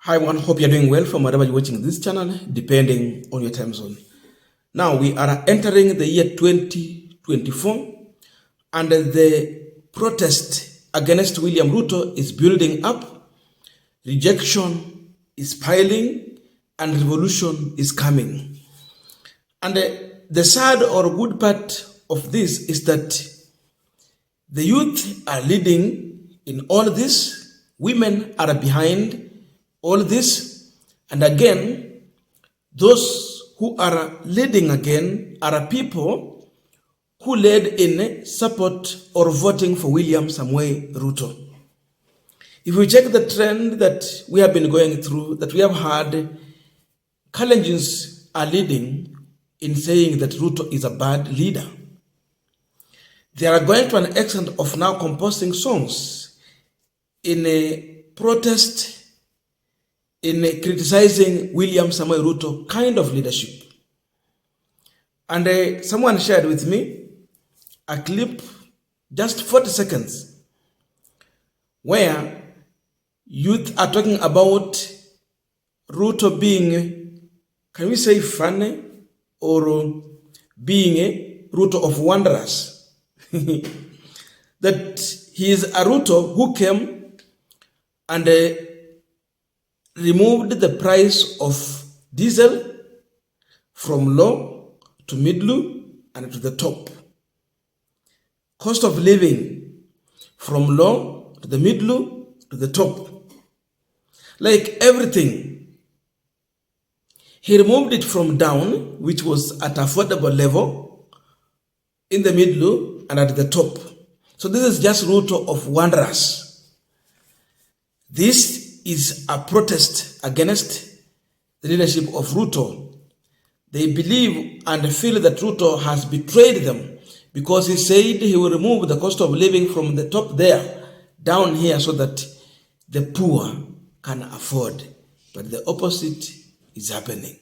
Hi everyone, hope you're doing well from wherever you're watching this channel, depending on your time zone. Now we are entering the year 2024 and the protest against William Ruto is building up, rejection is piling, and revolution is coming. And the sad or good part of this is that the youth are leading in all this, women are behind all this, and again, those who are leading again are people who led in support or voting for William Samoei Ruto. If we check the trend that we have been going through, that we have had, Kalenjins are leading in saying that Ruto is a bad leader. They are going to an extent of now composing songs in a protest, in criticizing William Samoei Ruto kind of leadership. And someone shared with me a clip, just 40 seconds, where youth are talking about Ruto being, can we say funny, or being a Ruto of wanderers. That he is a Ruto who came and removed the price of diesel from low to middle and to the top. Cost of living from low to the middle to the top. Like everything. He removed it from down, which was at affordable level, in the middle and at the top. So this is just Ruto of wanderers. This is a protest against the leadership of Ruto. They believe and feel that Ruto has betrayed them because he said he will remove the cost of living from the top there down here so that the poor can afford. But the opposite is happening.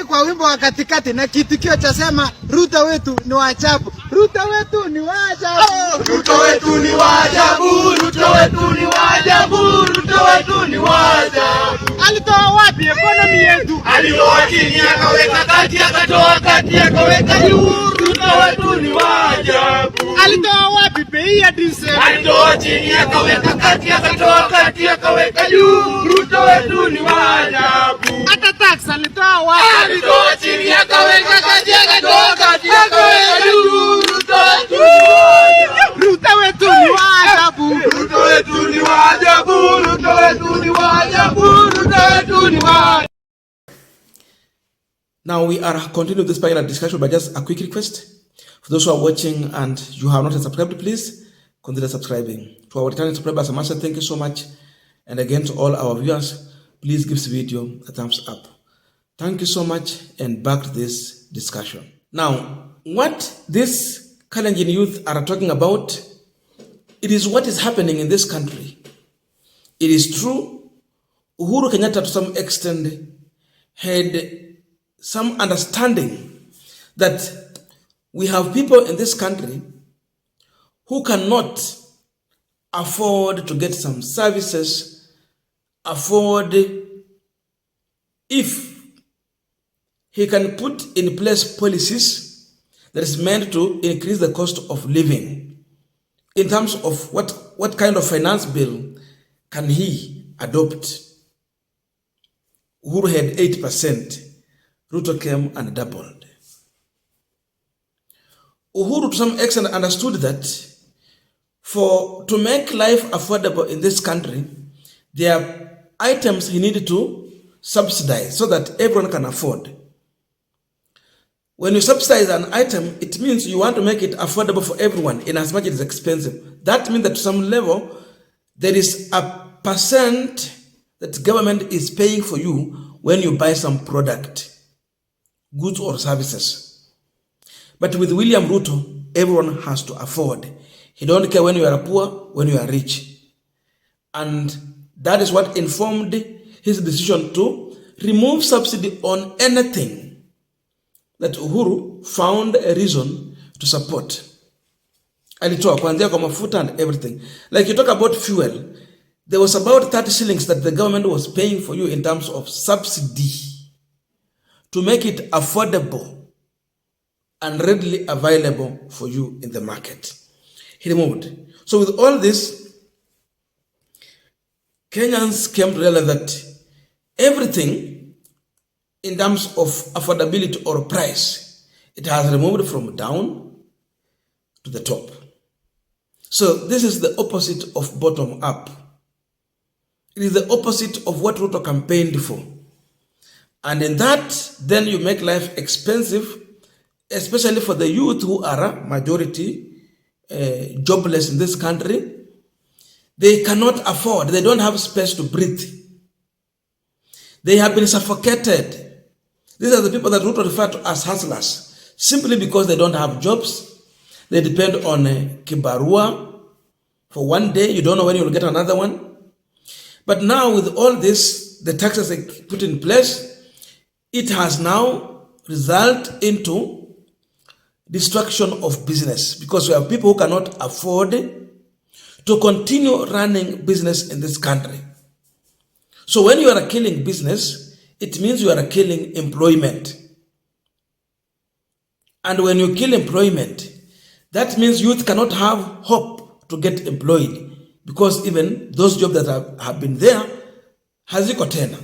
Kwa wimbo wa katikati na kitikio cha sema Ruto wetu ni wa ajabu. Ruto wetu ni wa ajabu. Ruto wetu ni wa ajabu. Ruto wetu ni wa ajabu. Ruto wetu ni wa ajabu. Alitoa wapi economy yetu? Alitoa chini akaweka kati, akatoa kati akaweka juu. Ruto wetu ni wa ajabu. Alitoa wapi bei ya diesel? Alitoa chini akaweka kati, akatoa kati akaweka juu. Ruto wetu ni wa ajabu. Hata tax alitoa wapi? Alitoa chini akaweka kati, akatoa kati akaweka juu. Ruto wetu ni wa ajabu. Ruto wetu ni wa ajabu. Ruto wetu ni wa ajabu. Ruto wetu ni wa ajabu. Now we are continuing this particular discussion, but just a quick request. For those who are watching and you have not subscribed, please consider subscribing. To our returning subscribers, I must say thank you so much. And again, to all our viewers, please give this video a thumbs up. Thank you so much, and back to this discussion. Now, what these Kalenjin youth are talking about, it is what is happening in this country. It is true, Uhuru Kenyatta to some extent had some understanding that we have people in this country who cannot afford to get some services, afford if he can put in place policies that is meant to increase the cost of living in terms of what kind of finance bill can he adopt. Uhuru had 8%. Ruto came and doubled. Uhuru to some extent understood that to make life affordable in this country, there are items he needed to subsidize so that everyone can afford. When you subsidize an item, it means you want to make it affordable for everyone in as much as it is expensive. That means that to some level, there is a percent that government is paying for you when you buy some product, goods or services. But with William Ruto, everyone has to afford. He don't care when you are poor, when you are rich. And that is what informed his decision to remove subsidy on anything that Uhuru found a reason to support. Alitoa kuanzia kwa mafuta and everything. Like you talk about fuel, there was about 30 shillings that the government was paying for you in terms of subsidy to make it affordable and readily available for you in the market. He removed. So with all this, Kenyans came to realize that everything in terms of affordability or price, it has removed from down to the top. So this is the opposite of bottom up. It is the opposite of what Ruto campaigned for. And in that, then you make life expensive, especially for the youth who are a majority jobless in this country. They cannot afford, they don't have space to breathe. They have been suffocated. These are the people that Ruto referred to as hustlers, simply because they don't have jobs. They depend on kibarua for one day. You don't know when you'll get another one. But now with all this, the taxes they put in place, it has now resulted into destruction of business, because we have people who cannot afford to continue running business in this country. So when you are killing business, it means you are killing employment. And when you kill employment, that means youth cannot have hope to get employed, because even those jobs that have been there, haziko tena.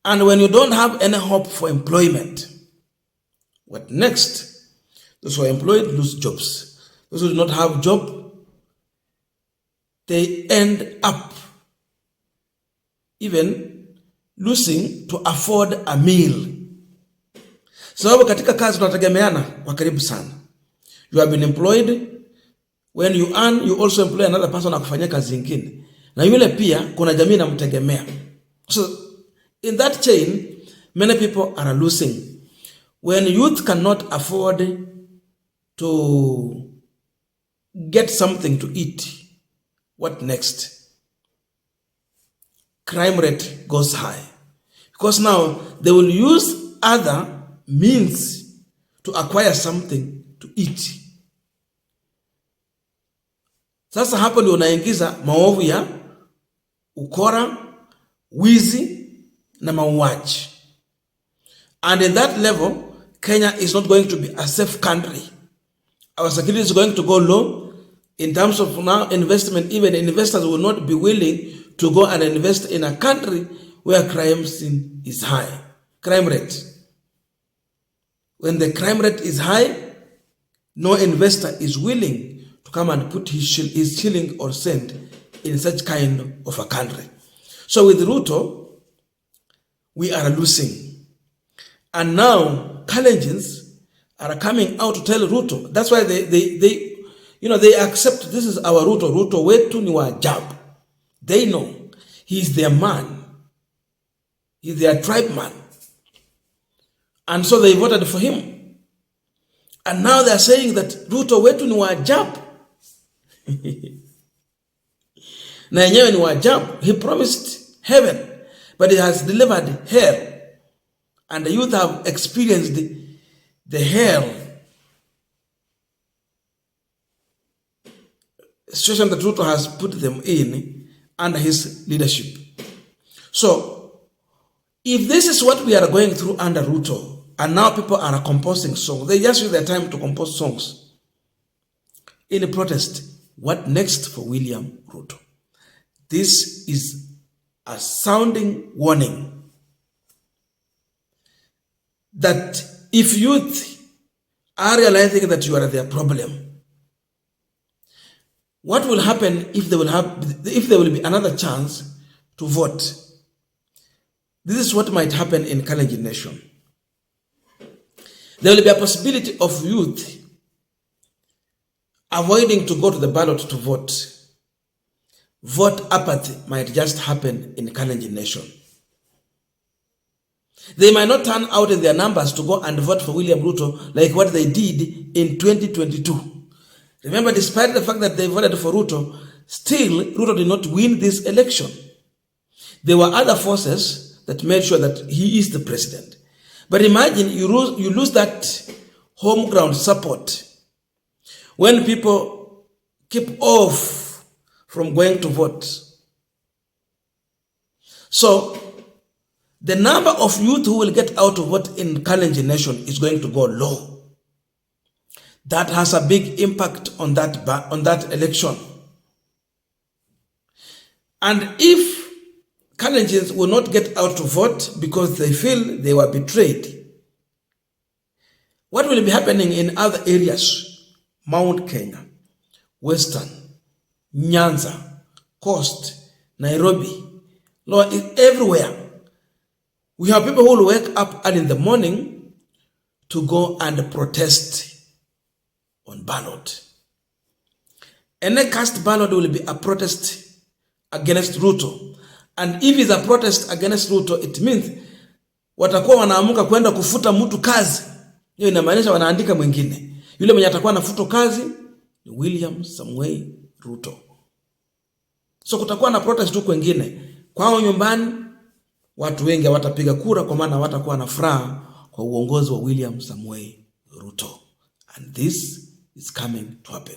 And when you don't have any hope for employment, what next? Those who are employed lose jobs. Those who do not have job, they end up even losing to afford a meal. Sababu katika kazi tunategemeana kwa karibu sana. You have been employed. When you earn, you also employ another person akufanyia kazi nyingine. Na yule pia kuna jamii inamtegemea. So in that chain, many people are losing. When youth cannot afford to get something to eat, what next? Crime rate goes high. Because now they will use other means to acquire something to eat. Sasa hapo ndio unaingiza maovu ya ukora, wizi na mauaji. And in that level, Kenya is not going to be a safe country. Our security is going to go low. In terms of now investment, even investors will not be willing to go and invest in a country where crime is high. Crime rate. When the crime rate is high, no investor is willing to come and put his shilling or cent in such kind of a country. So with Ruto, we are losing. And now Kalenjins are coming out to tell Ruto. That's why they accept this is our Ruto. Ruto wetu ni wa Ajabu. They know he is their man. He is their tribe man. And so they voted for him. And now they are saying that Ruto wetu ni wa Ajabu. Na yenyewe ni wa Ajabu. He promised heaven, but he has delivered hell. And the youth have experienced the hell situation that Ruto has put them in under his leadership. So, if this is what we are going through under Ruto, and now people are composing songs, they just use their time to compose songs in a protest. What next for William Ruto? This is a sounding warning that if youth are realizing that you are their problem, what will happen if there will be another chance to vote? This is what might happen in Kalenjin nation. There will be a possibility of youth avoiding to go to the ballot to vote. Vote apathy might just happen in Kalenjin nation. They might not turn out in their numbers to go and vote for William Ruto like what they did in 2022. Remember, despite the fact that they voted for Ruto, still Ruto did not win this election. There were other forces that made sure that he is the president. But imagine you lose that home ground support when people keep off from going to vote. So, the number of youth who will get out to vote in Kalenjin nation is going to go low. That has a big impact on that election. And if Kalenjins will not get out to vote because they feel they were betrayed, what will be happening in other areas? Mount Kenya, Western, Nyanza, Coast, Nairobi, everywhere. We have people who will wake up early in the morning to go and protest on ballot. Any cast ballot will be a protest against Ruto. And if it's a protest against Ruto, it means watakuwa wanaamuka kwenda kufuta mtu kazi. Hiyo inamaanisha wanaandika mwingine. Yule mwenye atakuwa anafuta kazi ni William Samuel Ruto. So kutakuwa na protest tu kwingine. Kwao nyumbani watu wengi hawatapiga kura kwa maana watakuwa na furaha kwa uongozi wa William Samuel Ruto. And this is coming to happen.